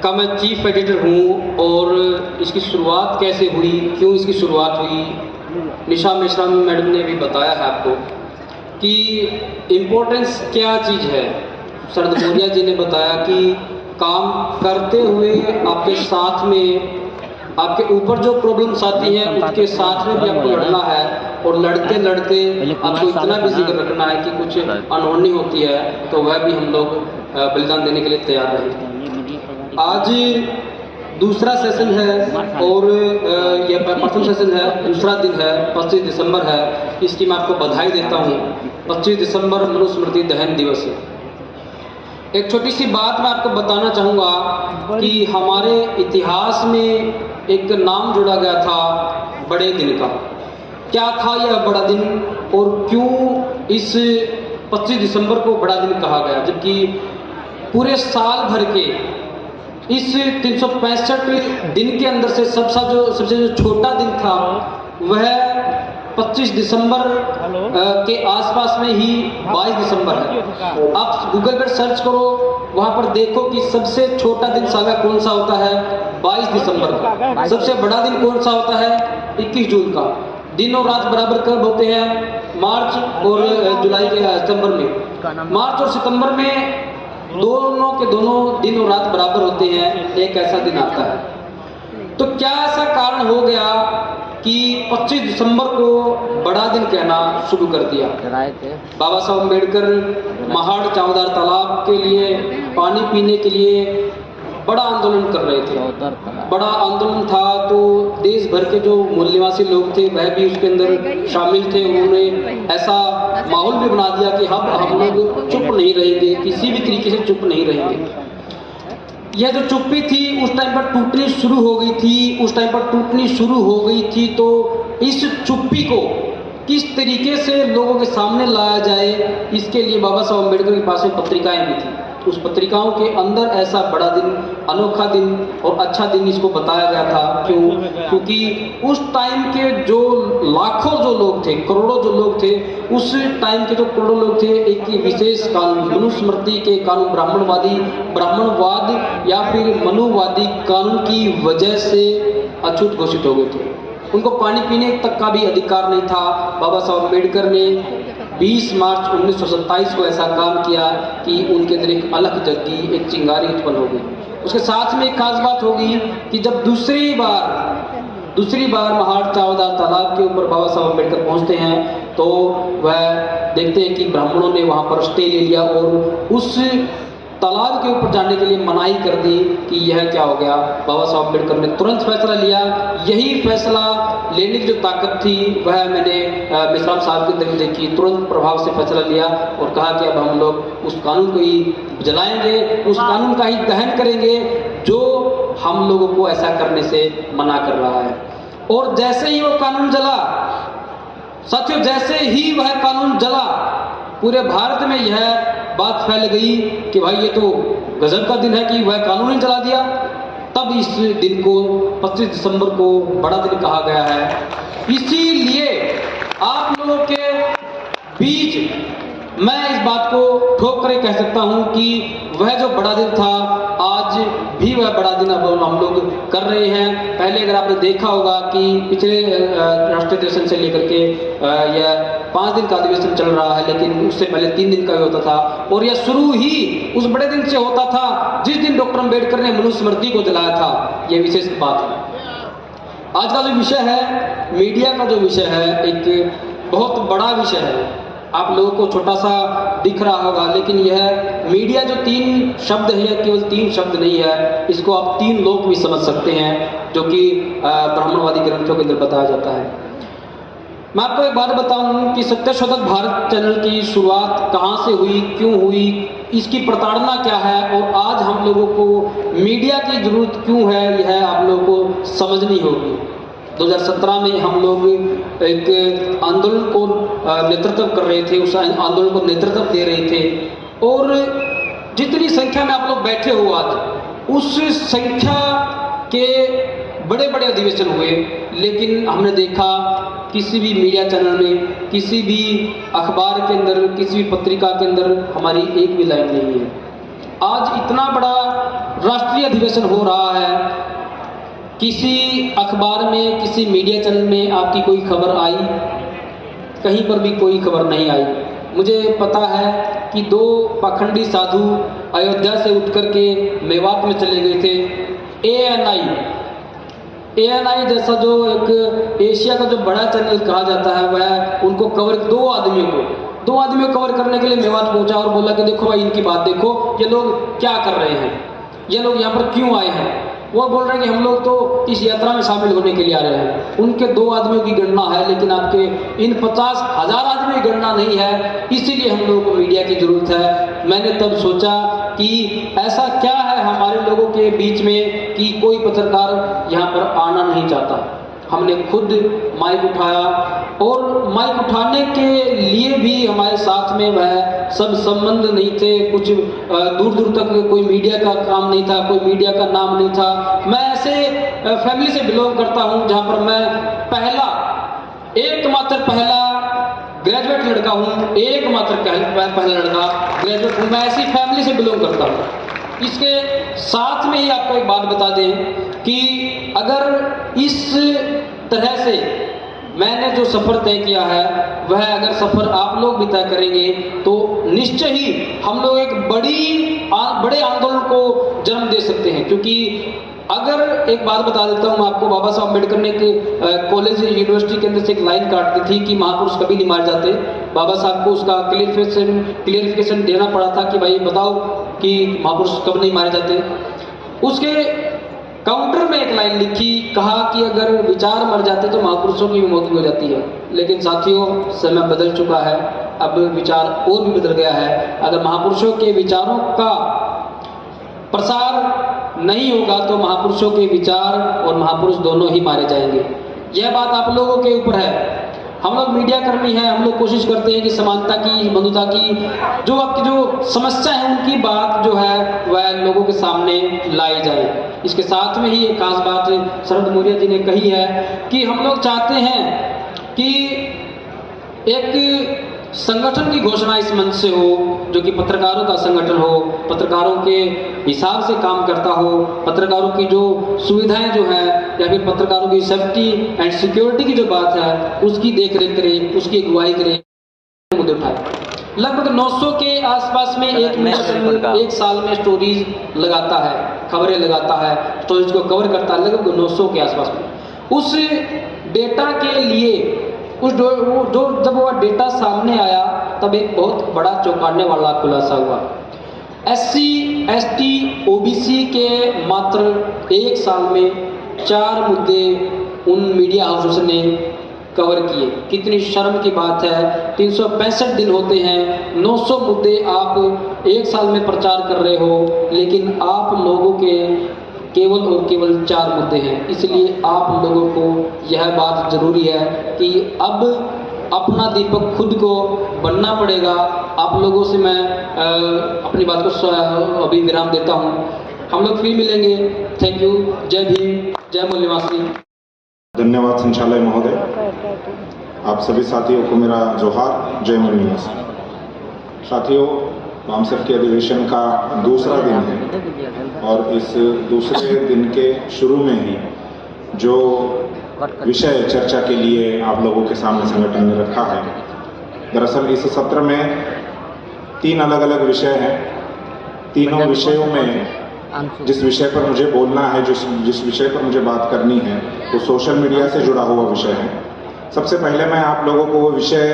का मैं chief editor हूँ और इसकी शुरुआत कैसे हुई, क्यों इसकी शुरुआत हुई, निशा मिश्रा मैडम ने भी बताया है आपको कि इम्पोर्टेंस क्या चीज़ है। शरद मौर्य जी ने बताया कि काम करते हुए आपके साथ में, आपके ऊपर जो प्रॉब्लम्स आती हैं उसके साथ में भी आपको लड़ना है, और लड़ते लड़ते आपको इतना बिजी कर रखना है कि कुछ अनहोनी होती है तो वह भी हम लोग बलिदान देने के लिए तैयार रहे। आज दूसरा सेशन है और यह प्रथम सेशन है, दूसरा दिन है, 25 दिसंबर है। इसकी मैं आपको बधाई देता हूँ। 25 दिसंबर मनुस्मृति दहन दिवस है। एक छोटी सी बात मैं आपको बताना चाहूँगा कि हमारे इतिहास में एक नाम जोड़ा गया था बड़े दिन का। क्या था यह बड़ा दिन और क्यों इस 25 दिसंबर को बड़ा दिन कहा गया, जबकि पूरे साल भर के इस 365 दिन के अंदर से सबसे जो छोटा दिन था वह 25 दिसंबर के आसपास में ही 22 दिसंबर है। आप गूगल पर सर्च करो, वहां पर देखो कि सबसे छोटा दिन सागा कौन सा होता है, 22 दिसंबर का। सबसे बड़ा दिन कौन सा होता है, 21 जून का। दिन और रात बराबर कब होते हैं, मार्च और जुलाई के सितंबर में। मार्च और सितंबर में दोनों के दोनों दिन और रात बराबर होते हैं, एक ऐसा दिन आता है। तो क्या ऐसा कारण हो गया कि 25 दिसंबर को बड़ा दिन कहना शुरू कर दिया? बाबा साहब अम्बेडकर महाड़ चावदार तालाब के लिए पानी पीने के लिए बड़ा आंदोलन कर रहे थे। बड़ा आंदोलन था तो देश भर के जो मूल निवासी लोग थे वह भी उसके अंदर शामिल थे। उन्होंने ऐसा माहौल भी बना दिया कि हम लोग चुप नहीं रहेंगे, किसी भी तरीके से चुप नहीं रहेंगे। यह जो चुप्पी थी उस टाइम पर टूटनी शुरू हो गई थी। तो इस चुप्पी को किस तरीके से लोगों के सामने लाया जाए, इसके लिए बाबा साहब अम्बेडकर के पास में पत्रिकाएं भी थी। उस पत्रिकाओं के अंदर ऐसा बड़ा दिन, अनोखा दिन और अच्छा दिन इसको बताया गया था। क्यों? क्योंकि उस टाइम के जो लाखों जो लोग थे, करोड़ों जो लोग थे, उस टाइम के जो करोड़ों लोग थे एक विशेष कानून, मनुस्मृति के कानून, ब्राह्मणवाद या फिर मनुवादी कानून की वजह से अछूत घोषित हो गए थे। उनको पानी पीने तक का भी अधिकार नहीं था। बाबा साहब अम्बेडकर ने 20 मार्च 1927 को ऐसा काम किया कि उनके अंदर एक अलग जगी, एक चिंगारी उत्पन्न हो गई। उसके साथ में एक खास बात होगी कि जब दूसरी बार महाड़ चावदार तालाब के ऊपर बाबा साहब अम्बेडकर पहुंचते हैं तो वह देखते हैं कि ब्राह्मणों ने वहां पर स्टे ले लिया और उस तालाब के ऊपर जाने के लिए मनाही कर दी कि यह क्या हो गया। बाबा साहब अम्बेडकर ने तुरंत फैसला लिया। यही फैसला लेने की जो ताकत थी वह मैंने मिश्रा साहब के अंदर भी देखी। तुरंत प्रभाव से फैसला लिया और कहा कि अब हम लोग उस कानून को ही जलाएंगे, उस कानून का ही दहन करेंगे जो हम लोगों को ऐसा करने से मना कर रहा है। और जैसे ही वो कानून जला, साथियों, जैसे ही वह कानून जला, पूरे भारत में यह बात फैल गई कि भाई ये तो गजब का दिन है कि वह कानून ही जला दिया। तब इस दिन को 25 दिसंबर को बड़ा दिन कहा गया है। इसीलिए आप लोगों के बीच मैं इस बात को ठोक कर कह सकता हूं कि वह जो बड़ा दिन था आज भी वह बड़ा दिन अब हम लोग कर रहे हैं। पहले अगर आपने देखा होगा कि पिछले राष्ट्रीय अधिवेशन से लेकर के यह 5 दिन का अधिवेशन चल रहा है, लेकिन उससे पहले 3 दिन का भी होता था और यह शुरू ही उस बड़े दिन से होता था जिस दिन डॉक्टर अम्बेडकर ने मनुस्मृति को जलाया था। यह विशेष बात है। आज का जो विषय है, मीडिया का जो विषय है, एक बहुत बड़ा विषय है। आप लोगों को छोटा सा दिख रहा होगा, लेकिन यह मीडिया जो 3 शब्द है, यह केवल 3 शब्द नहीं है। इसको आप 3 लोग भी समझ सकते हैं जो कि ब्राह्मणवादी ग्रंथों के अंदर बताया जाता है। मैं आपको एक बात बताऊं कि सत्यशोधक भारत चैनल की शुरुआत कहां से हुई, क्यों हुई, इसकी प्रताड़ना क्या है और आज हम लोगों को मीडिया की जरूरत क्यों है, यह आप लोगों को समझनी होगी। 2017 में हम लोग एक आंदोलन को नेतृत्व कर रहे थे, उस आंदोलन को नेतृत्व दे रहे थे और जितनी संख्या में आप लोग बैठे हो आज, उस संख्या के बड़े बड़े अधिवेशन हुए, लेकिन हमने देखा किसी भी मीडिया चैनल में, किसी भी अखबार के अंदर, किसी भी पत्रिका के अंदर हमारी एक भी लाइन नहीं है। आज इतना बड़ा राष्ट्रीय अधिवेशन हो रहा है, किसी अखबार में, किसी मीडिया चैनल में आपकी कोई खबर आई? कहीं पर भी कोई खबर नहीं आई। मुझे पता है कि 2 पाखंडी साधु अयोध्या से उठ करके मेवात में चले गए थे। एएनआई जैसा जो एक एशिया का जो बड़ा चैनल कहा जाता है, वह उनको कवर 2 आदमियों को कवर करने के लिए मेवात पहुंचा और बोला कि देखो भाई, इनकी बात देखो, ये लोग क्या कर रहे हैं, ये लोग यहाँ पर क्यों आए हैं। वो बोल रहे हैं कि हम लोग तो इस यात्रा में शामिल होने के लिए आ रहे हैं। उनके 2 आदमियों की गणना है, लेकिन आपके इन 50,000 आदमियों की गणना नहीं है। इसीलिए हम लोगों को मीडिया की जरूरत है। मैंने तब सोचा कि ऐसा क्या है हमारे लोगों के बीच में कि कोई पत्रकार यहाँ पर आना नहीं चाहता। हमने खुद माइक उठाया और माइक उठाने के लिए भी हमारे साथ में वह सब संबंध नहीं थे। कुछ दूर दूर तक कोई मीडिया का काम नहीं था, कोई मीडिया का नाम नहीं था। मैं ऐसे फैमिली से बिलोंग करता हूं जहां पर मैं एकमात्र पहला ग्रेजुएट लड़का हूं, एकमात्र पहला लड़का ग्रेजुएट हूं। मैं ऐसी फैमिली से बिलोंग करता हूं। इसके साथ में ही आपको एक बात बता दें कि अगर इस तरह से मैंने जो सफ़र तय किया है, वह अगर सफ़र आप लोग भी तय करेंगे तो निश्चय ही हम लोग एक बड़े आंदोलन को जन्म दे सकते हैं। क्योंकि अगर एक बात बता देता हूँ आपको, बाबा साहब अम्बेडकर ने एक कॉलेज यूनिवर्सिटी के अंदर से एक लाइन काट दी थी कि महापुरुष कभी नहीं मारे जाते। बाबा साहब को उसका क्लियरिफिकेशन देना पड़ा था कि भाई बताओ कि महापुरुष कब नहीं मारे जाते। उसके काउंटर में एक लाइन लिखी, कहा कि अगर विचार मर जाते तो महापुरुषों की भी मौत हो जाती है। लेकिन साथियों, समय बदल चुका है, अब विचार और भी बदल गया है। अगर महापुरुषों के विचारों का प्रसार नहीं होगा तो महापुरुषों के विचार और महापुरुष दोनों ही मारे जाएंगे। यह बात आप लोगों के ऊपर है। हम लोग मीडिया कर्मी हैं, हम लोग कोशिश करते हैं कि समानता की, बंधुता की, जो आपकी जो समस्या है उनकी बात जो है वह लोगों के सामने लाई जाए। इसके साथ में ही एक खास बात शरद मौर्य जी ने कही है कि हम लोग चाहते हैं कि एक संगठन की घोषणा इस मंच से हो, जो कि पत्रकारों का संगठन हो, पत्रकारों के हिसाब से काम करता हो, पत्रकारों की जो सुविधाएं जो है या फिर पत्रकारों की सेफ्टी एंड सिक्योरिटी की जो बात है उसकी देख रेख करे, उसकी अगुवाई करे, मुद्दे उठाए। लगभग 900 के आसपास में एक साल में स्टोरीज लगाता है, खबरें लगाता है, स्टोरीज को कवर करता है, लगभग 900 के आसपास में। उस डेटा के लिए जब वह डेटा सामने आया तब एक बहुत बड़ा चौंकाने वाला खुलासा हुआ। SC, ST, OBC के मात्र एक साल में 4 मुद्दे उन मीडिया हाउसेस ने कवर किए। कितनी शर्म की बात है। 365 दिन होते हैं, 900 मुद्दे आप एक साल में प्रचार कर रहे हो, लेकिन आप लोगों के केवल और केवल 4 मुद्दे हैं। इसलिए आप लोगों को यह बात जरूरी है कि अब अपना दीपक खुद को बनना पड़ेगा। आप लोगों से मैं अपनी बात को अभी विराम देता हूं। हम लोग फिर मिलेंगे। Thank you. जय भीम, जय मूल निवासी। धन्यवाद संचालय महोदय। आप सभी साथियों को मेरा जोहार। जय मूल निवासी। साथियों, वामसफ के अधिवेशन का दूसरा दिन है और इस दूसरे दिन के शुरू में ही जो विषय चर्चा के लिए आप लोगों के सामने संगठन ने रखा है, दरअसल इस सत्र में 3 अलग अलग विषय हैं। तीनों विषयों में जिस विषय पर मुझे बोलना है, जिस विषय पर मुझे बात करनी है, वो सोशल मीडिया से जुड़ा हुआ विषय है। सबसे पहले मैं आप लोगों को वो विषय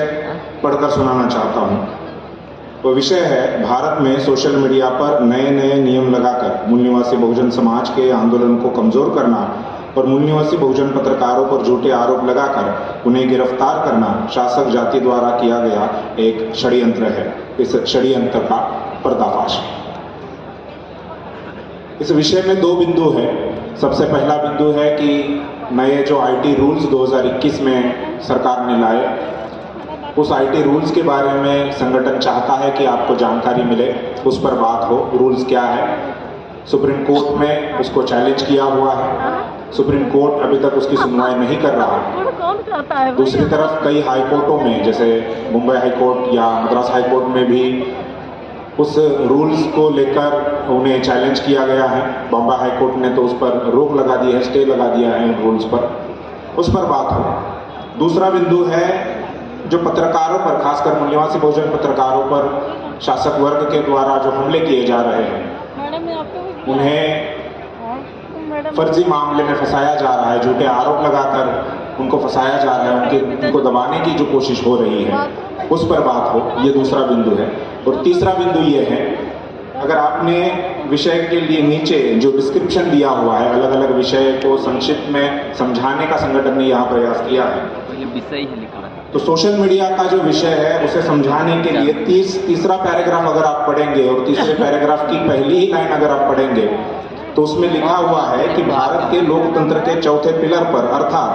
पढ़कर सुनाना चाहता हूँ। वो विषय है, भारत में सोशल मीडिया पर नए नए नियम लगाकर मूल निवासी बहुजन समाज के आंदोलन को कमजोर करना और मूल निवासी बहुजन पत्रकारों पर झूठे आरोप लगाकर उन्हें गिरफ्तार करना शासक जाति द्वारा किया गया एक षड्यंत्र है। इस षड्यंत्र का पर्दाफाश। इस विषय में 2 बिंदु है। सबसे पहला बिंदु है कि नए जो IT रूल्स 2021 में सरकार ने लाए, उस IT रूल्स के बारे में संगठन चाहता है कि आपको जानकारी मिले, उस पर बात हो। रूल्स क्या है? सुप्रीम कोर्ट में उसको चैलेंज किया हुआ है। सुप्रीम कोर्ट अभी तक उसकी सुनवाई नहीं कर रहा है। दूसरी तरफ कई हाई कोर्टों में, जैसे मुंबई हाई कोर्ट या मद्रास हाई कोर्ट में भी उस रूल्स को लेकर उन्हें चैलेंज किया गया है। बॉम्बे हाई कोर्ट ने तो उस पर रोक लगा दी है, स्टे लगा दिया है रूल्स पर, उस पर बात हो। दूसरा बिंदु है जो पत्रकारों पर, खासकर मूल निवासी बहुजन पत्रकारों पर शासक वर्ग के द्वारा जो हमले किए जा रहे हैं, उन्हें फर्जी मामले में फंसाया जा रहा है, झूठे आरोप लगाकर उनको फंसाया जा रहा है, उनको दबाने की जो कोशिश हो रही है, उस पर बात हो। ये दूसरा बिंदु है। और तीसरा बिंदु ये है, अगर आपने विषय के लिए नीचे जो डिस्क्रिप्शन दिया हुआ है, अलग अलग विषय को संक्षिप्त में समझाने का संगठन ने यहाँ प्रयास किया है, तो सोशल मीडिया का जो विषय है उसे समझाने के लिए तीसरा पैराग्राफ अगर आप पढ़ेंगे और तीसरे पैराग्राफ की पहली ही लाइन अगर आप पढ़ेंगे तो उसमें लिखा हुआ है कि भारत के लोकतंत्र के चौथे पिलर पर अर्थात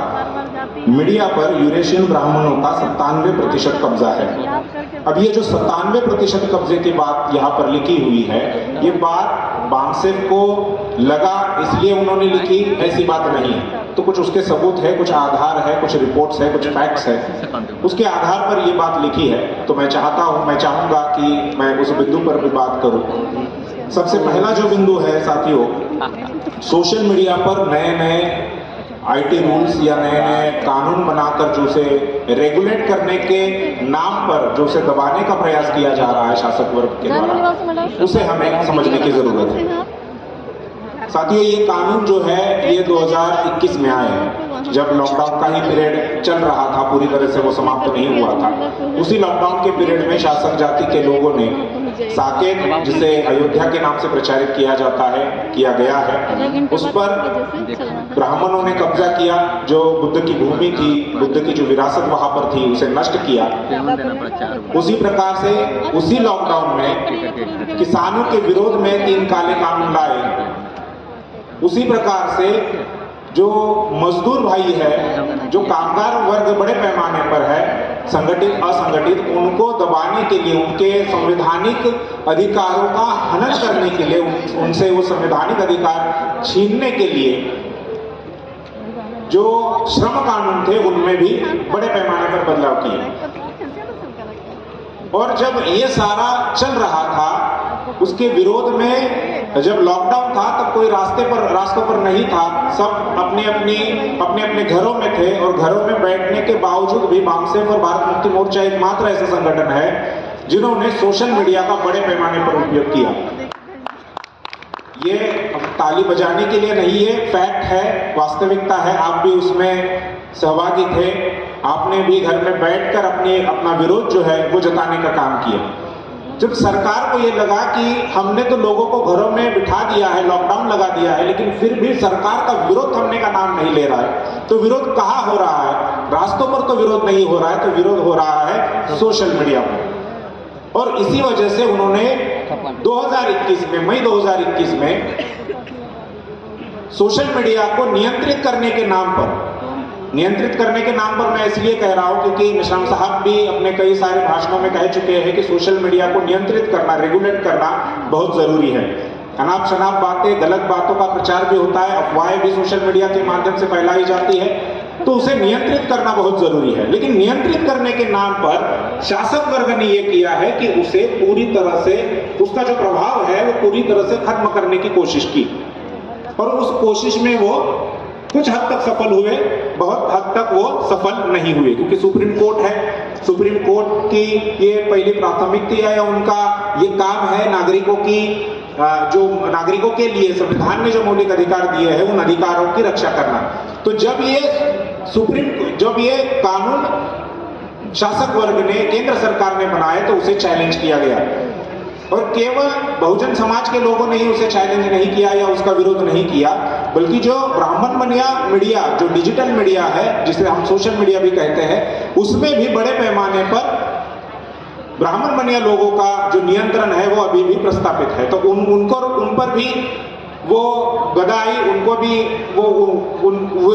मीडिया पर यूरेशियन ब्राह्मणों का 97% कब्जा है। अब ये जो 97% कब्जे की बात यहाँ पर लिखी हुई है, ये बात बामसेफ को लगा इसलिए उन्होंने लिखी, ऐसी बात नहीं है। तो कुछ उसके सबूत है, कुछ आधार है, कुछ रिपोर्ट्स है, कुछ फैक्ट्स है, उसके आधार पर ये बात लिखी है। तो मैं चाहूंगा कि मैं उस बिंदु पर भी बात करूं। सबसे पहला जो बिंदु है साथियों, सोशल मीडिया पर नए नए आईटी रूल्स या नए नए कानून बनाकर जो उसे रेगुलेट करने के नाम पर जो उसे दबाने का प्रयास किया जा रहा है शासक वर्ग के द्वारा, उसे हमें समझने की जरूरत है। साथियों, ये कानून जो है ये 2021 में आए हैं, जब लॉकडाउन का ही पीरियड चल रहा था, पूरी तरह से वो समाप्त नहीं हुआ था। उसी लॉकडाउन के पीरियड में शासक जाति के लोगों ने साकेत, जिसे अयोध्या के नाम से प्रचारित किया जाता है, किया गया है, उस पर ब्राह्मणों ने कब्जा किया। जो बुद्ध की भूमि थी, बुद्ध की जो विरासत वहां पर थी, उसे नष्ट किया। उसी प्रकार से उसी लॉकडाउन में किसानों के विरोध में 3 काले कानून लाए। उसी प्रकार से जो मजदूर भाई है, जो कामगार वर्ग बड़े पैमाने पर है, संगठित असंगठित, उनको दबाने के लिए, उनके संवैधानिक अधिकारों का हनन करने के लिए, उनसे वो संवैधानिक अधिकार छीनने के लिए जो श्रम कानून थे उनमें भी बड़े पैमाने पर बदलाव किए। और जब ये सारा चल रहा था, उसके विरोध में जब लॉकडाउन था तब कोई रास्तों पर नहीं था, सब अपने घरों में थे। और घरों में बैठने के बावजूद भी बामसेफ और भारत मुक्ति मोर्चा एकमात्र ऐसा संगठन है जिन्होंने सोशल मीडिया का बड़े पैमाने पर उपयोग किया। ये ताली बजाने के लिए नहीं है, फैक्ट है, वास्तविकता है। आप भी उसमें सहभागी थे, आपने भी घर में बैठकर अपना विरोध जो है वो जताने का काम किया। जब सरकार को ये लगा कि हमने तो लोगों को घरों में बिठा दिया है, लॉकडाउन लगा दिया है, लेकिन फिर भी सरकार का विरोध थमने का नाम नहीं ले रहा है, तो विरोध कहाँ हो रहा है? रास्तों पर तो विरोध नहीं हो रहा है, तो विरोध हो रहा है सोशल मीडिया पर। और इसी वजह से उन्होंने 2021 में, मई 2021 में सोशल मीडिया को नियंत्रित करने के नाम पर मैं इसलिए कह रहा हूं क्योंकि मिश्राम साहब भी अपने कई सारे भाषणों में कह चुके हैं कि सोशल मीडिया को नियंत्रित करना, रेगुलेट करना बहुत जरूरी है। अनाप शनाप बातें, गलत बातों का प्रचार भी होता है, अफवाहें भी सोशल मीडिया के माध्यम से फैलाई जाती है, तो उसे नियंत्रित करना बहुत जरूरी है। लेकिन नियंत्रित करने के नाम पर शासक वर्ग ने यह किया है कि उसे पूरी तरह से, उसका जो प्रभाव है वो पूरी तरह से खत्म करने की कोशिश की। और उस कोशिश में वो कुछ हद तक सफल हुए, बहुत हद तक वो सफल नहीं हुए, क्योंकि सुप्रीम कोर्ट है, सुप्रीम कोर्ट की ये पहली प्राथमिकता है, उनका ये काम है नागरिकों की, जो नागरिकों के लिए संविधान ने जो मौलिक अधिकार दिए हैं उन अधिकारों की रक्षा करना। तो जब ये कानून शासक वर्ग ने, केंद्र सरकार ने बनाए, तो उसे चैलेंज किया गया। और केवल बहुजन समाज के लोगों ने ही उसे चैलेंज नहीं किया या उसका विरोध नहीं किया, बल्कि जो ब्राह्मण मीडिया, जो डिजिटल मीडिया है, जिसे हम सोशल मीडिया भी कहते हैं, उसमें भी बड़े पैमाने पर ब्राह्मण बनिया लोगों का जो नियंत्रण है वो अभी भी प्रस्तापित है। तो उन पर भी वो गदा आई, उनको भी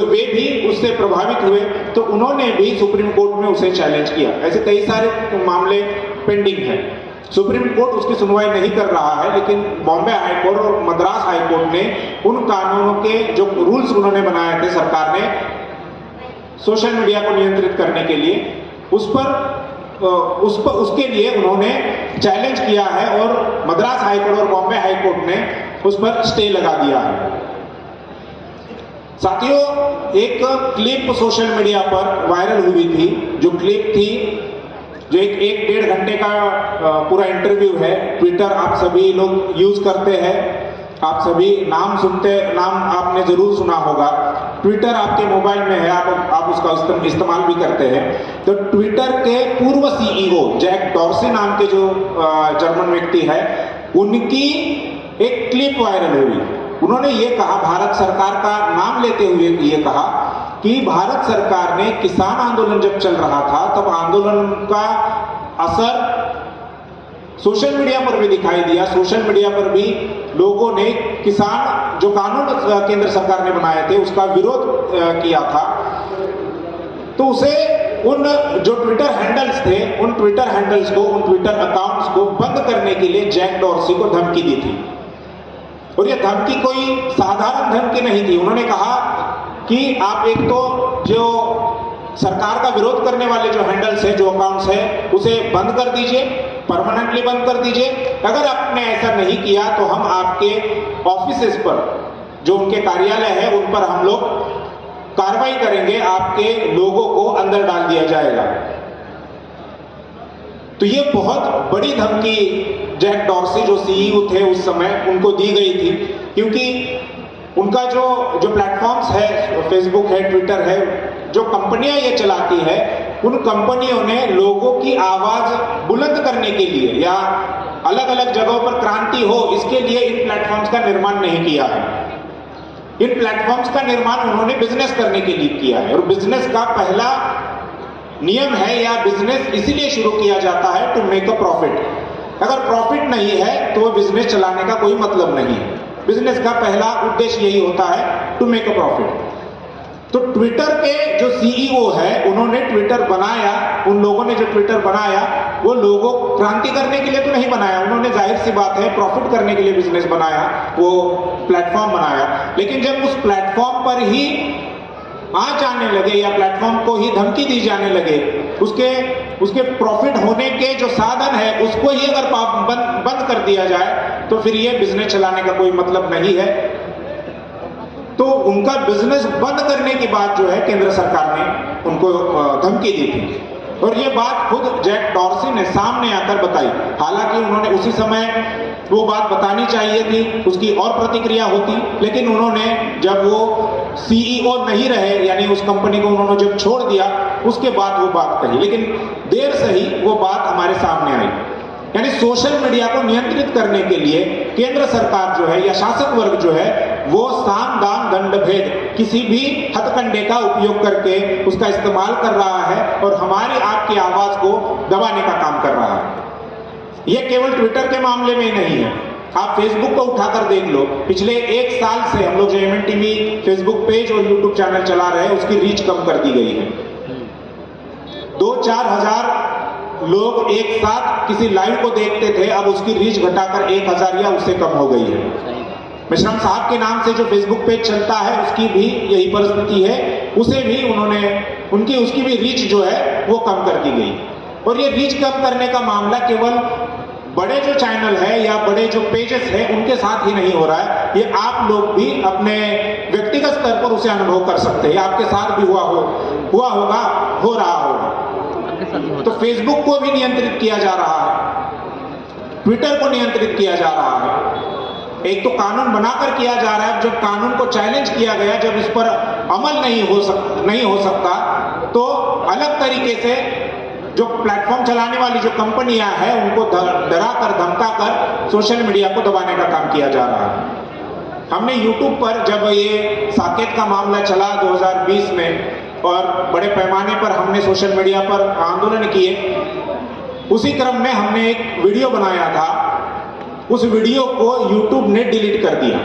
वे भी उससे प्रभावित हुए, तो उन्होंने भी सुप्रीम कोर्ट में उसे चैलेंज किया। ऐसे कई सारे मामले पेंडिंग हैं, सुप्रीम कोर्ट उसकी सुनवाई नहीं कर रहा है, लेकिन बॉम्बे हाई कोर्ट और मद्रास हाई कोर्ट ने उन कानूनों के जो रूल्स उन्होंने बनाए थे सरकार ने सोशल मीडिया को नियंत्रित करने के लिए, उस पर उसके लिए उन्होंने चैलेंज किया है और मद्रास हाईकोर्ट और बॉम्बे हाईकोर्ट ने उस पर स्टे लगा दिया है। साथियों, एक क्लिप सोशल मीडिया पर वायरल हुई थी, जो क्लिप थी, जो एक 1.5 घंटे का पूरा इंटरव्यू है। ट्विटर आप सभी लोग यूज करते हैं, आप सभी नाम आपने जरूर सुना होगा। ट्विटर आपके मोबाइल में है, आप उसका इस्तेमाल भी करते हैं। तो ट्विटर के पूर्व सीईओ जैक डॉर्सी नाम के जो जर्मन व्यक्ति है, उनकी एक क्लिप वायरल हुई। उन्होंने ये कहा, भारत सरकार का नाम लेते हुए ये कहा कि भारत सरकार ने किसान आंदोलन जब चल रहा था तब आंदोलन का असर सोशल मीडिया पर भी दिखाई दिया। सोशल मीडिया पर भी लोगों ने किसान जो कानून केंद्र सरकार ने बनाए थे उसका विरोध किया था। तो उसे उन जो ट्विटर हैंडल्स थे, उन ट्विटर हैंडल्स को, उन ट्विटर अकाउंट्स को बंद करने के लिए जैक डॉर्सी को धमकी दी थी। और ये धमकी कोई साधारण धमकी नहीं थी। उन्होंने कहा कि आप एक तो जो सरकार का विरोध करने वाले जो हैंडल्स है, जो अकाउंट्स है, उसे बंद कर दीजिए, परमानेंटली बंद कर दीजिए। अगर आपने ऐसा नहीं किया तो हम आपके ऑफिसेस पर, जो उनके कार्यालय है, उन पर हम लोग कार्रवाई करेंगे, आपके लोगों को अंदर डाल दिया जाएगा। तो ये बहुत बड़ी धमकी जैक डॉर्सी जो सीईओ थे उस समय उनको दी गई थी, क्योंकि उनका जो प्लेटफॉर्म्स है, फेसबुक है, ट्विटर है, जो कंपनियां ये चलाती है, उन कंपनियों ने लोगों की आवाज बुलंद करने के लिए या अलग अलग जगहों पर क्रांति हो, इसके लिए इन प्लेटफॉर्म्स का निर्माण नहीं किया है। इन प्लेटफॉर्म्स का निर्माण उन्होंने बिजनेस करने के लिए किया है। और बिजनेस का पहला नियम है, या बिजनेस इसीलिए शुरू किया जाता है टू मेक अ प्रॉफिट। अगर प्रॉफिट नहीं है तो बिजनेस चलाने का कोई मतलब नहीं है। बिजनेस का पहला उद्देश्य यही होता है, टू मेक अ प्रॉफिट। तो ट्विटर के जो सीईओ है, उन्होंने ट्विटर बनाया, उन लोगों ने जो ट्विटर बनाया वो लोगों क्रांति करने के लिए तो नहीं बनाया। उन्होंने जाहिर सी बात है प्रॉफिट करने के लिए बिजनेस बनाया, वो प्लेटफॉर्म बनाया। लेकिन जब उस प्लेटफॉर्म पर ही आंच आने लगे या प्लेटफॉर्म को ही धमकी दी जाने लगे, उसके प्रॉफिट होने के जो साधन है उसको ही अगर बंद कर दिया जाए तो फिर ये बिजनेस चलाने का कोई मतलब नहीं है। तो उनका बिजनेस बंद करने की बात जो है केंद्र सरकार ने उनको धमकी दी थी। और ये बात खुद जैक डॉर्सी ने सामने आकर बताई। हालांकि उन्होंने उसी समय वो बात बतानी चाहिए थी, उसकी और प्रतिक्रिया होती, लेकिन उन्होंने जब वो सीईओ नहीं रहे, यानी उस कंपनी को उन्होंने जब छोड़ दिया, उसके बाद वो बात कही। लेकिन देर से ही वो बात हमारे सामने आई। यानी सोशल मीडिया को नियंत्रित करने के लिए केंद्र सरकार जो है या शासक वर्ग जो है वो साम दाम दंड भेद किसी भी हथकंडे का उपयोग करके उसका इस्तेमाल कर रहा है और हमारी आपकी आवाज को दबाने का काम कर रहा है। ये केवल ट्विटर के मामले में ही नहीं है, आप फेसबुक को उठाकर देख लो। पिछले 1 साल से हम लोग जो MNTV फेसबुक पेज और यूट्यूब चैनल चला रहे हैं उसकी रीच कम कर दी गई है। 2-4 हजार लोग एक साथ किसी लाइव को देखते थे, अब उसकी रीच घटाकर 1000 या उससे कम हो गई है। मिश्रम साहब के नाम से जो फेसबुक पेज चलता है उसकी भी यही परिस्थिति है, उसे भी उन्होंने उसकी भी रीच जो है वो कम कर दी गई। और ये रीच कम करने का मामला केवल बड़े जो चैनल है या बड़े जो पेजेस है उनके साथ ही नहीं हो रहा है, ये आप लोग भी अपने व्यक्तिगत स्तर पर उसे अनुभव कर सकते हैं। आपके साथ भी हुआ होगा, हो रहा होगा। तो फेसबुक को भी नियंत्रित किया जा रहा है, ट्विटर को नियंत्रित किया जा रहा है। एक तो कानून बनाकर किया जा रहा है, जब कानून को चैलेंज किया गया, जब इस पर अमल नहीं हो सकता तो अलग तरीके से जो प्लेटफॉर्म चलाने वाली जो कंपनियां हैं उनको डराकर धमकाकर सोशल मीडिया को दबाने का काम किया जा रहा है। हमने यूट्यूब पर जब ये साकेत का मामला चला 2020 में और बड़े पैमाने पर हमने सोशल मीडिया पर आंदोलन किए, उसी क्रम में हमने एक वीडियो बनाया था। उस वीडियो को यूट्यूब ने डिलीट कर दिया।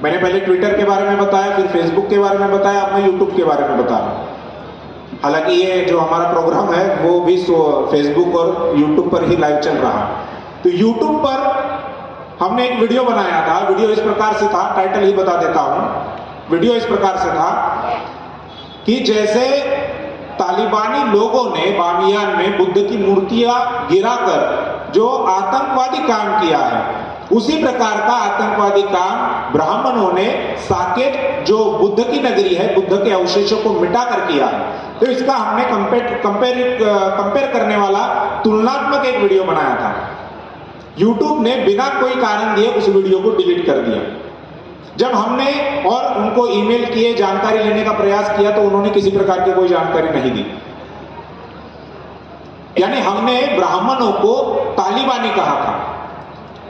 मैंने पहले ट्विटर के बारे में बताया, फिर फेसबुक के बारे में बताया, अब मैं यूट्यूब के बारे में बता रहा हूँ। हालांकि ये जो हमारा प्रोग्राम है वो भी फेसबुक और यूट्यूब पर ही लाइव चल रहा है। तो यूट्यूब पर हमने एक वीडियो बनाया था। वीडियो इस प्रकार से था, टाइटल ही बता देता हूँ। वीडियो इस प्रकार से था कि जैसे तालिबानी लोगों ने बामियान में बुद्ध की मूर्तियां गिराकर जो आतंकवादी काम किया है, उसी प्रकार का आतंकवादी काम ब्राह्मणों ने साकेत जो बुद्ध की नगरी है, बुद्ध के अवशेषों को मिटाकर किया है। तो इसका हमने कंपेयर करने वाला तुलनात्मक एक वीडियो बनाया था। YouTube ने बिना कोई कारण दिए उस वीडियो को डिलीट कर दिया। जब हमने और उनको ईमेल किए, जानकारी लेने का प्रयास किया, तो उन्होंने किसी प्रकार की कोई जानकारी नहीं दी। यानी हमने ब्राह्मणों को तालिबानी कहा था।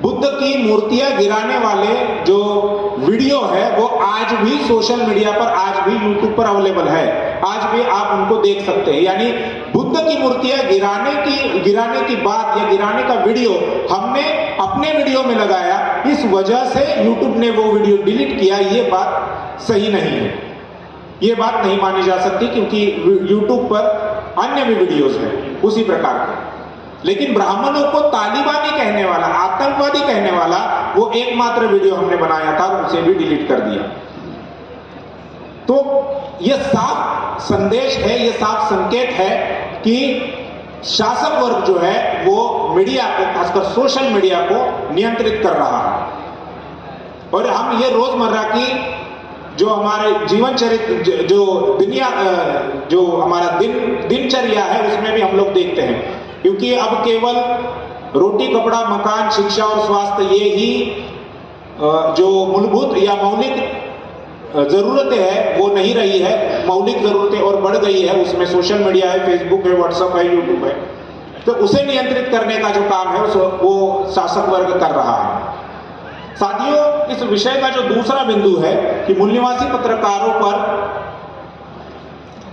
बुद्ध की मूर्तियां गिराने वाले जो वीडियो है वो आज भी सोशल मीडिया पर, आज भी YouTube पर अवेलेबल है, आज भी आप उनको देख सकते हैं। यानी बुद्ध की मूर्तियां गिराने की बात या गिराने का वीडियो हमने अपने वीडियो में लगाया, इस वजह से YouTube ने वो वीडियो डिलीट किया। ये बात सही नहीं है, ये बात नहीं मानी जा सकती, क्योंकि YouTube पर अन्य भी वीडियोस हैं उसी प्रकार के। लेकिन ब्राह्मणों को तालिबानी कहने वाला, आतंकवादी कहने वाला वो एकमात्र वीडियो हमने बनाया था, उसे भी डिलीट कर दिया। तो यह साफ संदेश है, यह साफ संकेत है कि शासक वर्ग जो है वो मीडिया को, खासकर सोशल मीडिया को नियंत्रित कर रहा है। और हम ये रोजमर्रा की जो हमारे जीवन चरित्र, जो हमारा दिनचर्या है, उसमें भी हम लोग देखते हैं। क्योंकि अब केवल रोटी, कपड़ा, मकान, शिक्षा और स्वास्थ्य, ये ही जो मूलभूत या मौलिक जरूरतें हैं वो नहीं रही है। मौलिक जरूरतें और बढ़ गई है, उसमें सोशल मीडिया है, फेसबुक है, व्हाट्सएप है, यूट्यूब है। तो उसे नियंत्रित करने का जो काम है वो शासक वर्ग कर रहा है। साथियों, इस विषय का जो दूसरा बिंदु है कि मूल निवासी पत्रकारों पर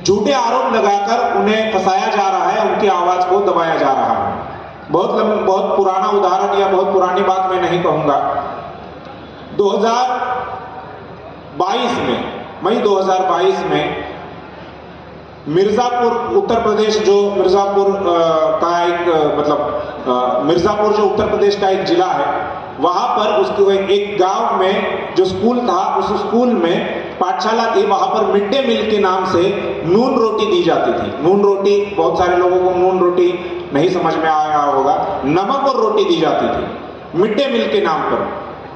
झूठे आरोप लगाकर उन्हें फंसाया जा रहा है, उनकी आवाज को दबाया जा रहा है। बहुत पुराना उदाहरण या बहुत पुरानी बात मैं नहीं कहूंगा। 2022 में, मई 2022 में मिर्जापुर, उत्तर प्रदेश, जो मिर्जापुर का एक मिर्जापुर जो उत्तर प्रदेश का एक जिला है, वहां पर उसके एक गांव में जो स्कूल था, उस स्कूल में पाठशाला थी, वहां पर मिड डे मील के नाम से नून रोटी दी जाती थी। नून रोटी, बहुत सारे लोगों को नून रोटी नहीं समझ में आया होगा, नमक और रोटी दी जाती थी मिड डे मील के नाम पर,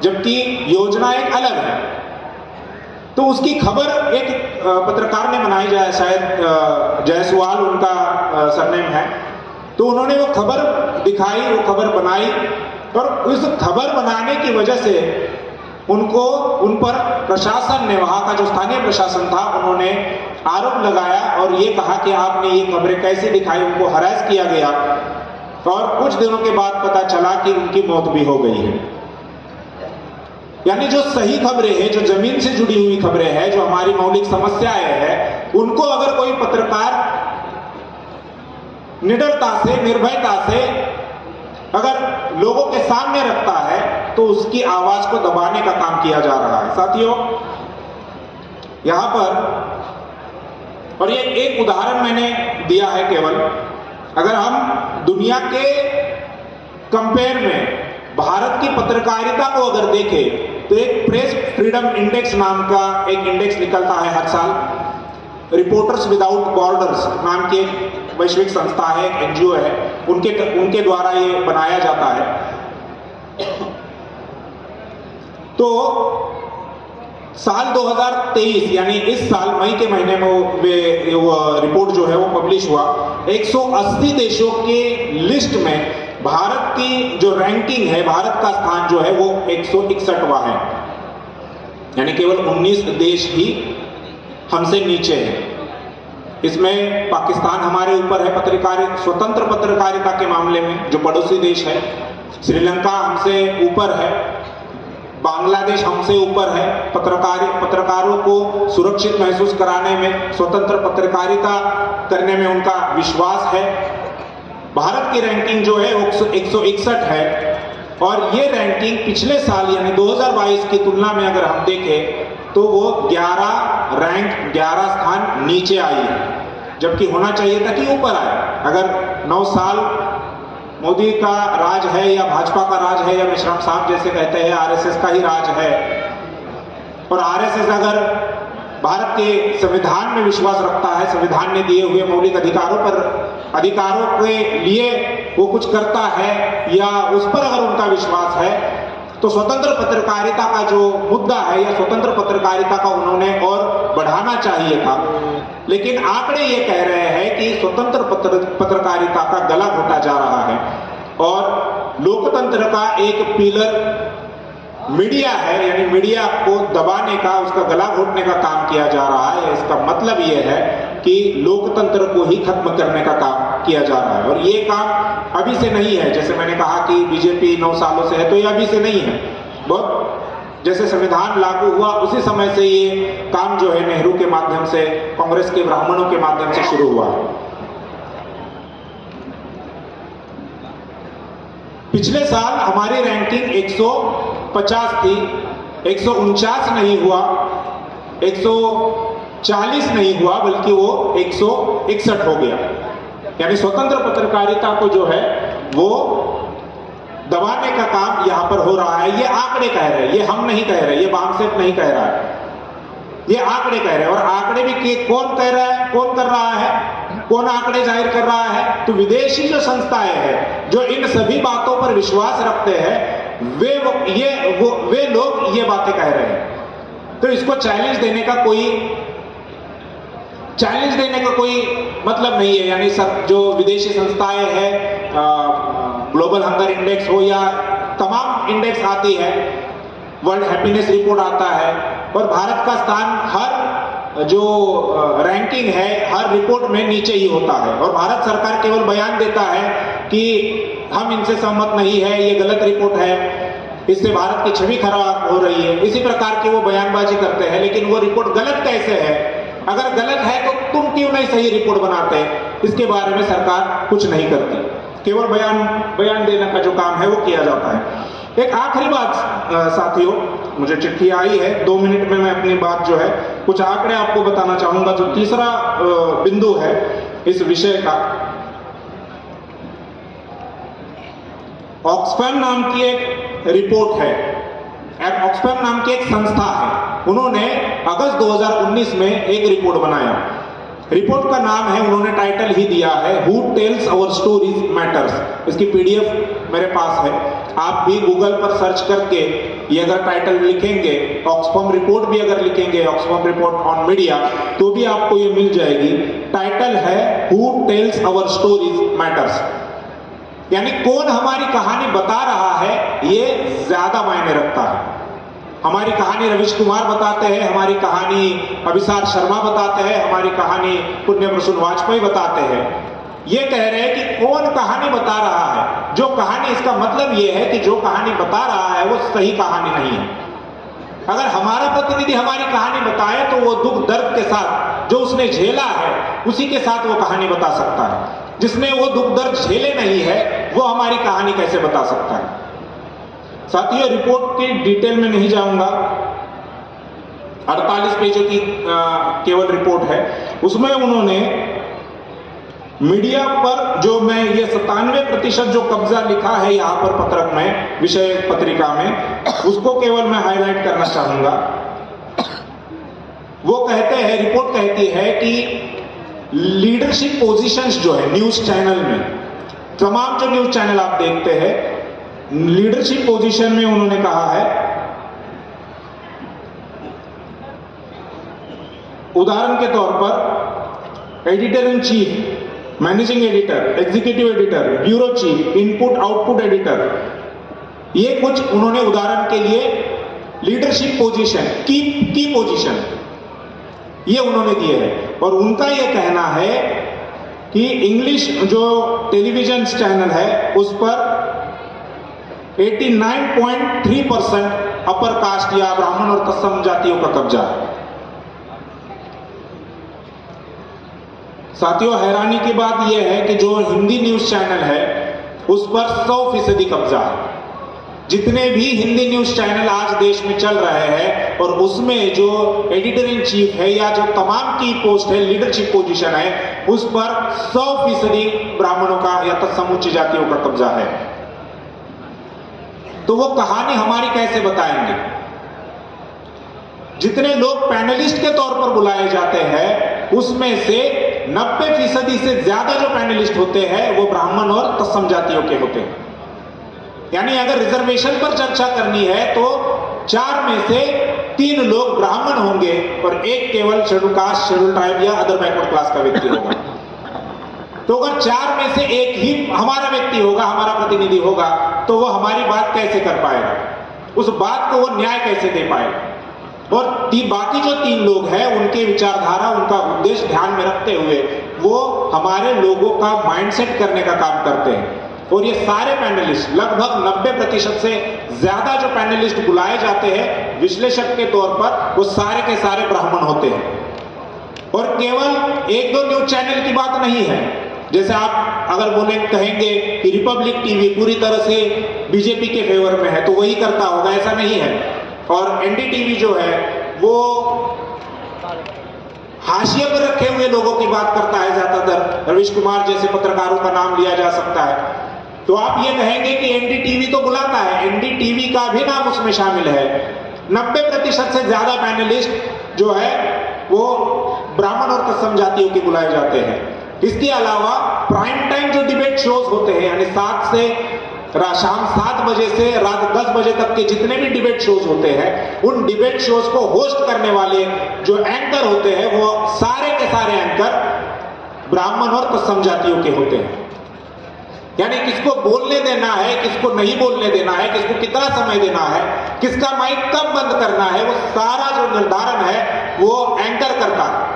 जबकि योजना एक अलग है। तो उसकी खबर एक पत्रकार ने बनाई, जाए शायद जायसवाल उनका सरनेम है। तो उन्होंने वो खबर दिखाई, वो खबर बनाई, और उस खबर बनाने की वजह से उन पर प्रशासन ने, वहां का जो स्थानीय प्रशासन था, उन्होंने आरोप लगाया और ये कहा कि आपने ये खबरें कैसे दिखाई। उनको हरास किया गया और कुछ दिनों के बाद पता चला कि उनकी मौत भी हो गई है। यानी जो सही खबरें हैं, जो जमीन से जुड़ी हुई खबरें हैं, जो हमारी मौलिक समस्याएं हैं, उनको अगर कोई पत्रकार निडरता से, निर्भयता से अगर लोगों के सामने रखता है, तो उसकी आवाज को दबाने का काम किया जा रहा है। साथियों, यहां पर, और ये एक उदाहरण मैंने दिया है केवल, अगर हम दुनिया के कंपेयर में भारत की पत्रकारिता को अगर देखें, तो एक प्रेस फ्रीडम इंडेक्स नाम का एक इंडेक्स निकलता है हर साल। रिपोर्टर्स विदाउट बॉर्डर्स नाम की एक वैश्विक संस्था है, एक एनजीओ है, उनके द्वारा ये बनाया जाता है। तो साल 2023 यानी इस साल मई के महीने में वो रिपोर्ट जो है वो पब्लिश हुआ। 180 देशों के लिस्ट में भारत की जो रैंकिंग है, भारत का स्थान जो है वो 161वां है। यानी केवल 19 देश ही हमसे नीचे है। इसमें पाकिस्तान हमारे ऊपर है स्वतंत्र पत्रकारिता के मामले में, जो पड़ोसी देश है। श्रीलंका हमसे ऊपर है, बांग्लादेश हमसे ऊपर है। पत्रकारों को सुरक्षित महसूस कराने में, स्वतंत्र पत्रकारिता करने में उनका विश्वास है। भारत की रैंकिंग जो है 161 है, और ये रैंकिंग पिछले साल यानी 2022 की तुलना में अगर हम देखें तो वो 11 स्थान नीचे आई है, जबकि होना चाहिए था कि ऊपर आए। अगर 9 साल मोदी का राज है या भाजपा का राज है या मेश्राम साहब जैसे कहते हैं आरएसएस का ही राज है, और आरएसएस अगर भारत के संविधान में विश्वास रखता है, संविधान ने दिए हुए मौलिक अधिकारों के लिए वो कुछ करता है या उस पर अगर उनका विश्वास है, तो स्वतंत्र पत्रकारिता का जो मुद्दा है या स्वतंत्र पत्रकारिता का उन्होंने और बढ़ाना चाहिए था। लेकिन आंकड़े ये कह रहे हैं कि स्वतंत्र पत्रकारिता का गला घोटा जा रहा है और लोकतंत्र का एक पिलर मीडिया है, यानी मीडिया को दबाने का, उसका गला घोटने का काम किया जा रहा है। इसका मतलब ये है कि लोकतंत्र को ही खत्म करने का काम किया जा रहा है और ये काम अभी से नहीं है। जैसे मैंने कहा कि बीजेपी 9 सालों से है, तो ये अभी से नहीं है। बहुत जैसे संविधान लागू हुआ उसी समय से ये काम जो है नेहरू के माध्यम से, कांग्रेस के ब्राह्मणों के माध्यम से शुरू हुआ है। पिछले साल हमारी रैंकिंग 150 थी, 149 नहीं हुआ, 140 नहीं हुआ, बल्कि वो 161 हो गया। यानी स्वतंत्र पत्रकारिता को जो है वो दबाने का काम यहां पर हो रहा है। ये आंकड़े कह रहे हैं, ये हम नहीं कह रहे, ये बामसेफ नहीं कह रहा है, ये आंकड़े कह रहे हैं। और आंकड़े भी कौन कह रहा है, कौन कर रहा है, कौन आंकड़े जाहिर कर रहा है? तो विदेशी जो संस्थाएं हैं जो इन सभी बातों पर विश्वास रखते हैं, वे लोग ये बातें कह रहे हैं। तो इसको चैलेंज देने का कोई मतलब नहीं है। यानी सब जो विदेशी संस्थाएं हैं, ग्लोबल हंगर इंडेक्स हो या तमाम इंडेक्स आती है, वर्ल्ड हैप्पीनेस रिपोर्ट आता है, और भारत का स्थान हर जो रैंकिंग है, हर रिपोर्ट में नीचे ही होता है। और भारत सरकार केवल बयान देता है कि हम इनसे सहमत नहीं है, ये गलत रिपोर्ट है, इससे भारत की छवि खराब हो रही है, इसी प्रकार की वो बयानबाजी करते हैं। लेकिन वो रिपोर्ट गलत कैसे है? अगर गलत है तो तुम क्यों नहीं सही रिपोर्ट बनाते? इसके बारे में सरकार कुछ नहीं करती, केवल बयान देने का जो काम है वो किया जाता है। एक आखिरी बात साथियों, मुझे चिट्ठी आई है, 2 मिनट में मैं अपनी बात जो है कुछ आंकड़े आपको बताना चाहूंगा। जो तीसरा बिंदु है इस विषय का, ऑक्सफैम नाम की एक रिपोर्ट है, ऑक्सफैम नाम की एक संस्था है, उन्होंने अगस्त 2019 में एक रिपोर्ट बनाया। रिपोर्ट का नाम है, उन्होंने टाइटल ही दिया है, who tells our stories matters. इसकी पीडीएफ मेरे पास है, आप भी गूगल पर सर्च करके ये अगर टाइटल लिखेंगे, ऑक्सफैम रिपोर्ट भी अगर लिखेंगे, ऑक्सफैम रिपोर्ट ऑन मीडिया, तो भी आपको ये मिल जाएगी। टाइटल है who tells our stories matters, यानी कौन हमारी कहानी बता रहा है ये ज्यादा मायने रखता है। हमारी कहानी रविश कुमार बताते हैं, हमारी कहानी अभिसार शर्मा बताते हैं, हमारी कहानी पुण्य प्रसून वाजपेयी बताते हैं। ये कह रहे हैं कि कौन कहानी बता रहा है। जो कहानी, इसका मतलब ये है कि जो कहानी बता रहा है वो सही कहानी नहीं है। अगर हमारा प्रतिनिधि हमारी कहानी बताए तो वो दुख दर्द के साथ जो उसने झेला है उसी के साथ वो कहानी बता सकता है। जिसने वो दुख दर्द झेले नहीं है वो हमारी कहानी कैसे बता सकता है? साथियों, रिपोर्ट की डिटेल में नहीं जाऊंगा, 48 पेजों की केवल रिपोर्ट है। उसमें उन्होंने मीडिया पर जो मैं ये 97% जो कब्जा लिखा है यहाँ पर पत्रक में, विषय पत्रिका में, उसको केवल मैं हाईलाइट करना चाहूंगा। वो कहते हैं, रिपोर्ट कहती है कि लीडरशिप पोजीशंस जो है न्यूज चैनल में, तमाम जो न्यूज चैनल आप देखते हैं, लीडरशिप पोजीशन में उन्होंने कहा है, उदाहरण के तौर पर editor in chief, managing editor, executive editor, bureau chief, input output editor, ये कुछ उन्होंने उदाहरण के लिए लीडरशिप पोजीशन, की पोजीशन ये उन्होंने दिए हैं। और उनका ये कहना है कि इंग्लिश जो टेलीविजन चैनल है उस पर 89.3% अपर कास्ट या ब्राह्मण और तत्सम जातियों का कब्जा है। साथियों, हैरानी की बात यह है कि जो हिंदी न्यूज चैनल है उस पर 100% कब्जा है। जितने भी हिंदी न्यूज चैनल आज देश में चल रहे हैं और उसमें जो एडिटर इन चीफ है या जो तमाम की पोस्ट है, लीडरशिप पोजीशन है, उस पर 100% ब्राह्मणों का या तत्समुच्च जातियों का कब्जा है। तो वो कहानी हमारी कैसे बताएंगे? जितने लोग पैनलिस्ट के तौर पर बुलाए जाते हैं उसमें से 90% से ज्यादा जो पैनलिस्ट होते हैं वो ब्राह्मण और तत्सम जातियों के होते हैं। यानी अगर रिजर्वेशन पर चर्चा करनी है तो 4 में से 3 लोग ब्राह्मण होंगे और एक केवल शेड्यूल कास्ट, शेड्यूल ट्राइब या अदर बैकवर्ड क्लास का व्यक्ति होगा। तो अगर 4 में से एक ही हमारा व्यक्ति होगा, हमारा प्रतिनिधि होगा, तो वो हमारी बात कैसे कर पाएगा, उस बात को वो न्याय कैसे दे पाएगा। और बाकी जो 3 लोग हैं उनके विचारधारा, उनका उद्देश्य ध्यान में रखते हुए वो हमारे लोगों का माइंडसेट करने का काम करते हैं। और ये सारे पैनलिस्ट, लगभग 90% से ज्यादा जो पैनलिस्ट बुलाए जाते हैं विश्लेषक के तौर पर, वो सारे के सारे ब्राह्मण होते हैं। और केवल 1-2 न्यूज चैनल की बात नहीं है। जैसे आप अगर बोले कहेंगे कि रिपब्लिक टीवी पूरी तरह से बीजेपी के फेवर में है तो वही करता होगा, ऐसा नहीं है। और एनडीटीवी जो है वो हाशिए पर रखे हुए लोगों की बात करता है ज्यादातर। रवीश कुमार जैसे पत्रकारों का नाम लिया जा सकता है। तो आप ये कहेंगे कि एनडीटीवी तो बुलाता है, एनडीटीवी का भी नाम उसमें शामिल है। 90% से ज्यादा पैनलिस्ट जो है वो ब्राह्मण और तत्सम जातियों के बुलाए जाते हैं। इसके अलावा प्राइम टाइम जो डिबेट शोज होते हैं, यानी शाम 7 बजे से रात 10 बजे तक के जितने भी डिबेट शोज होते हैं, उन डिबेट शोज को होस्ट करने वाले जो एंकर होते हैं वो सारे के सारे एंकर ब्राह्मण और तत्सम जातियों के होते हैं। यानी किसको बोलने देना है, किसको नहीं बोलने देना है, किसको कितना समय देना है, किसका माइक कब बंद करना है, वो सारा जो निर्धारण है वो एंकर करता है।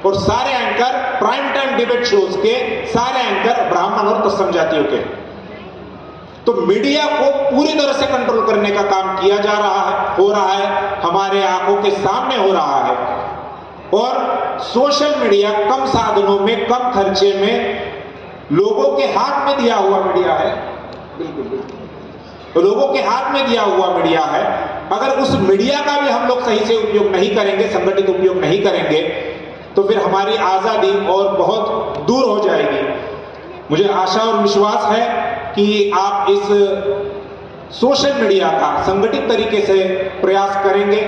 और सारे anchor prime time debate shows के सारे एंकर ब्राह्मण और तत्सम जातियों के। तो मीडिया को पूरी तरह से कंट्रोल करने का काम किया जा रहा है, हो रहा है, हमारे आंखों के सामने हो रहा है। और सोशल मीडिया कम साधनों में, कम खर्चे में लोगों के हाथ में दिया हुआ मीडिया है। बिल्कुल तो लोगों के हाथ में दिया हुआ मीडिया है। अगर उस मीडिया का भी हम लोग सही से उपयोग नहीं करेंगे, संगठित उपयोग नहीं करेंगे, तो फिर हमारी आजादी और बहुत दूर हो जाएगी। मुझे आशा और विश्वास है कि आप इस सोशल मीडिया का संगठित तरीके से प्रयास करेंगे,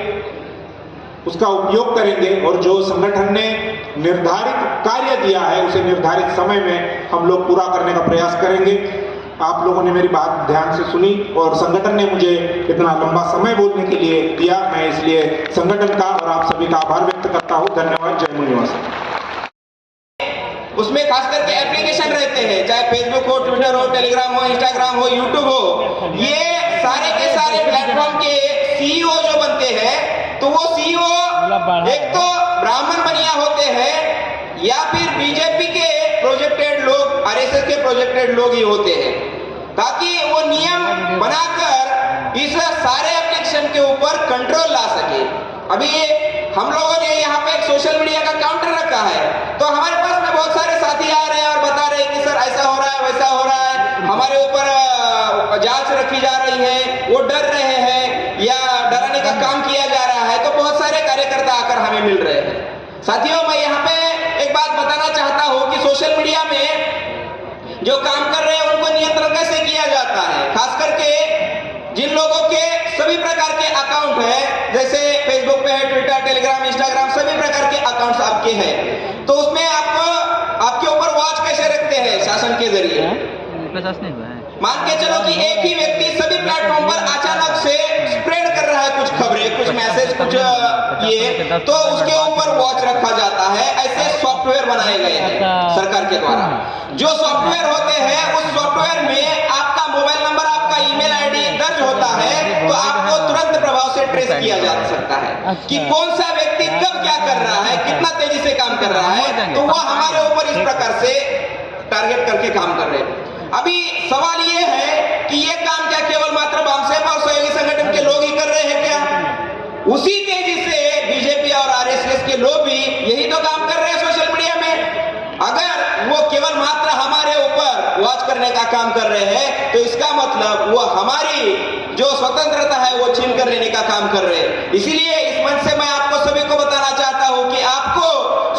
उसका उपयोग करेंगे और जो संगठन ने निर्धारित कार्य दिया है उसे निर्धारित समय में हम लोग पूरा करने का प्रयास करेंगे। आप लोगों ने मेरी बात ध्यान से सुनी और संगठन ने मुझे इतना लंबा समय बोलने के लिए दिया, मैं इसलिए संगठन का और आप सभी का आभार व्यक्त करता हूं। धन्यवाद। जय मुनिवास। उसमें खास करके एप्लीकेशन रहते हैं, चाहे फेसबुक हो, ट्विटर हो, टेलीग्राम हो, इंस्टाग्राम हो, यूट्यूब हो, ये सारे के सारे प्लेटफॉर्म के सीईओ जो बनते हैं तो वो सीईओ एक तो ब्राह्मण बनिया होते हैं या फिर बीजेपी के प्रोजेक्टेड लोग, आरएसएस के प्रोजेक्टेड लोग ही होते हैं, ताकि वो नियम बनाकर इस सारे एप्लीकेशन के ऊपर कंट्रोल ला सके। अभी हम लोगों ने यहाँ पे एक सोशल मीडिया का काउंटर रखा है, तो हमारे पास में बहुत सारे साथी आ रहे हैं और बता रहे हैं कि सर ऐसा हो रहा है, वैसा हो रहा है, हमारे ऊपर जांच रखी जा रही है, वो डर रहे हैं या डराने का काम किया जा रहा है। तो बहुत सारे कार्यकर्ता आकर हमें मिल रहे हैं। साथियों, मैं यहाँ पे एक बात बताना चाहता हूँ कि सोशल मीडिया में जो काम कर रहे हैं उनको नियंत्रण कैसे किया जाता है। खास करके जिन लोगों के सभी प्रकार के अकाउंट है, जैसे फेसबुक पे है, ट्विटर, टेलीग्राम, इंस्टाग्राम, सभी प्रकार के अकाउंट्स आपके हैं, तो उसमें आपको आपके ऊपर वॉच कैसे रखते हैं शासन के जरिए। मान के चलो कि एक ही व्यक्ति सभी प्लेटफॉर्म पर अचानक से स्प्रेड कर रहा है कुछ खबरें, कुछ मैसेज, कुछ ये, तो उसके ऊपर वॉच रखा जाता है। ऐसे सॉफ्टवेयर बनाए गए हैं सरकार के द्वारा। जो सॉफ्टवेयर होते हैं उस सॉफ्टवेयर में आपका मोबाइल नंबर, आपका ईमेल आईडी दर्ज होता है, तो आपको तुरंत प्रभाव से ट्रेस किया जा सकता है कि कौन सा व्यक्ति कब क्या कर रहा है, कितना तेजी से काम कर रहा है। तो वह हमारे ऊपर इस प्रकार से टारगेट करके काम कर रहे हैं। अभी सवाल ये है कि ये काम क्या केवल मात्र वामसेप और सहयोगी संगठन के लोग ही कर रहे हैं क्या? उसी तेजी से बीजेपी और आरएसएस के लोग भी यही तो काम कर रहे हैं सोशल मीडिया में। अगर वो केवल मात्र हमारे ऊपर वॉच करने का काम कर रहे हैं तो इसका मतलब वो हमारी जो स्वतंत्रता है वो छीन कर लेने का काम कर रहे हैं। इसीलिए इस मंच से मैं आपको सभी को बताना चाहता हूं कि आपको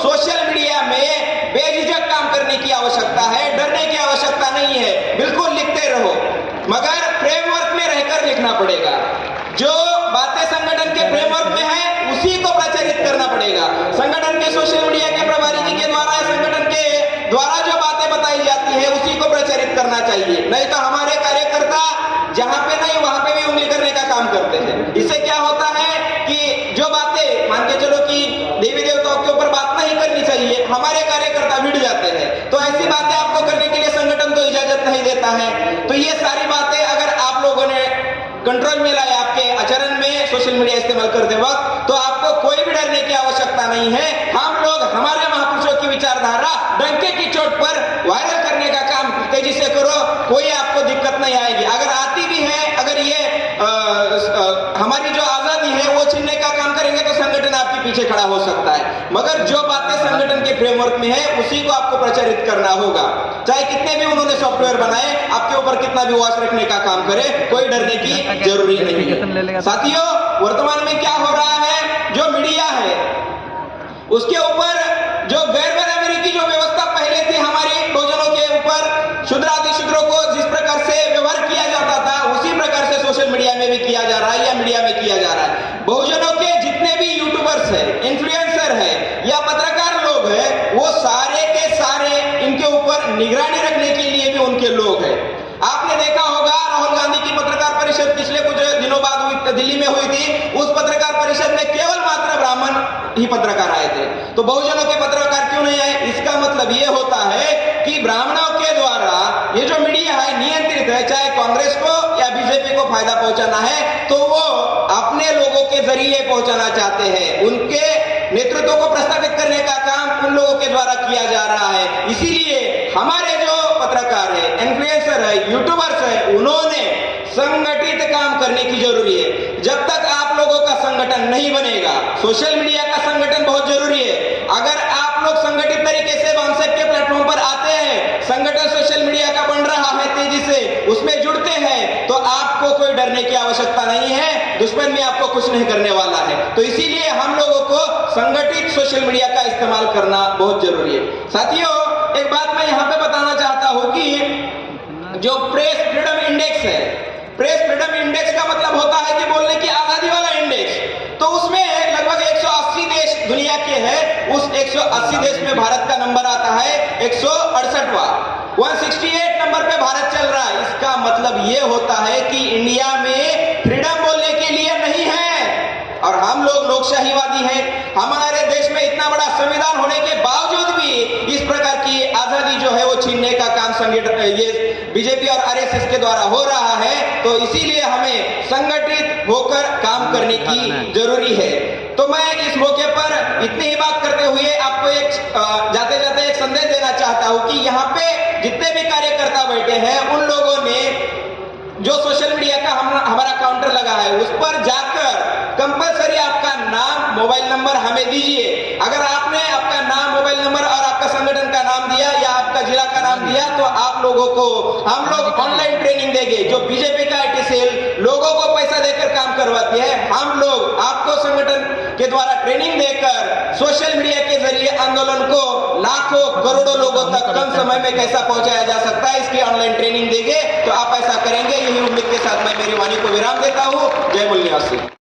सोशल मीडिया में बेझिझक काम करने की आवश्यकता है, डरने की आवश्यकता नहीं है। बिल्कुल लिखते रहो, मगर फ्रेमवर्क में रहकर लिखना पड़ेगा। जो बातें संगठन के फ्रेमवर्क में है उसी को देता है। तो ये सारी बातें अगर आप लोगों ने कंट्रोल में लाए आपके आचरण में सोशल मीडिया इस्तेमाल करते वक्त, तो आपको कोई भी डरने की आवश्यकता नहीं है। हम लोग हमारे महापुरुषों की विचारधारा डंके की चोट पर वायरल करने का काम तेजी से करो, कोई आपको दिक्कत नहीं आएगी। अगर आती भी है, अगर ये हमारी जो आजादी है वो छीनने का काम करेंगे तो संगठन आपके पीछे खड़ा हो सकता है, मगर जो बातें संगठन के फ्रेमवर्क में है उसी को आपको प्रचारित करना होगा। चाहे कितने भी उन्होंने सॉफ्टवेयर बनाए, आपके ऊपर कितना भी वॉच रखने का काम करे, कोई डरने की जरूरी नहीं है। साथियों, वर्तमान में क्या हो रहा है, जो मीडिया है उसके ऊपर जो गैर अमेरिकी जो व्यवस्था पहले थी हमारी बहुजनों के ऊपर, शूद्रादि शूद्रों को जिस प्रकार से व्यवहार किया जाता था उसी प्रकार से सोशल मीडिया में भी किया जा रहा है या मीडिया में किया जा रहा है। बहुजनों के जितने भी यूट्यूबर्स है, इन्फ्लुएंसर है या पत्रकार लोग हैं, वो सारे के सारे इनके ऊपर निगरानी रखने के लिए भी उनके लोग हैं। आपने देखा होगा राहुल गांधी की पत्रकार परिषद पिछले कुछ दिनों बाद दिल्ली में हुई थी, उस पत्रकार परिषद में केवल मात्र ब्राह्मण ही पत्रकार आए थे। तो बहुजनों के पत्रकार क्यों नहीं आए? इसका मतलब ये होता है कि ब्राह्मणों के द्वारा ये जो मीडिया है नियंत्रित है, चाहे कांग्रेस को या बीजेपी को फायदा पहुंचाना है तो वो अपने लोगों के जरिए पहुंचाना चाहते हैं। उनके नेतृत्व को प्रस्तावित करने का काम उन लोगों के द्वारा किया जा रहा है। इसीलिए हमारे जो पत्रकार है, इन्फ्लुएंसर है, यूट्यूबर्स है, उन्होंने संगठित काम करने की जरूरी है। जब तक आप लोगों का संगठन नहीं बनेगा, सोशल मीडिया का संगठन बहुत जरूरी है। अगर आप लोग संगठित तरीके से व्हाट्सएप के प्लेटफॉर्म पर आते हैं, संगठन सोशल मीडिया का बन रहा है तेजी से, उसमें जुड़ते हैं, तो आपको कोई डरने की आवश्यकता नहीं है, दुश्मन भी आपको कुछ नहीं करने वाला है। तो इसीलिए हम लोगों को संगठित सोशल मीडिया का इस्तेमाल करना बहुत जरूरी है। साथियों, एक बात मैं यहाँ पे बताना चाहता हूँ कि जो प्रेस फ्रीडम इंडेक्स है, प्रेस फ्रीडम इंडेक्स का मतलब होता है कि बोलने की आजादी वाला इंडेक्स। तो उसमें लगभग 180 देश दुनिया के हैं, उस 180 देश में भारत का नंबर आता है 168वां, 168 नंबर पे भारत चल रहा है। इसका मतलब ये होता है कि इंडिया में फ्रीडम बोलने के लिए नहीं है, और हम लोग लोकशाहीवादी हैं। हमारे देश में इतना बड़ा संविधान होने के बावजूद भी इस प्रकार की आजादी जो है वो छीनने का काम संगठन ये बीजेपी और आरएसएस के द्वारा हो रहा है। तो इसीलिए हमें संगठित होकर काम करने की जरूरी है। तो मैं इस मौके पर इतनी ही बात करते हुए आपको एक जाते जाते एक संदेश देना चाहता हूं कि यहाँ पे जितने भी कार्यकर्ता बैठे हैं, उन लोगों ने जो सोशल मीडिया का हमारा काउंटर लगा है उस पर जाकर कंपलसरी आपका नाम, मोबाइल नंबर हमें दीजिए। अगर आपने आपका नाम, मोबाइल नंबर और आपका संगठन का नाम दिया या आपका जिला का नाम दिया, तो आप लोगों को हम लोग ऑनलाइन ट्रेनिंग देंगे। जो बीजेपी का आईटी सेल लोगों को पैसा देकर काम करवाती है, हम लोग आपको संगठन के द्वारा ट्रेनिंग देकर सोशल मीडिया के जरिए आंदोलन को लाखों करोड़ों लोगों तक कम समय में कैसा पहुंचाया जा सकता है, इसकी ऑनलाइन ट्रेनिंग देंगे। तो आप ऐसा करेंगे, यही उम्मीद के साथ मैं मेरी वाणी को विराम देता हूं। जय मूल निवासी।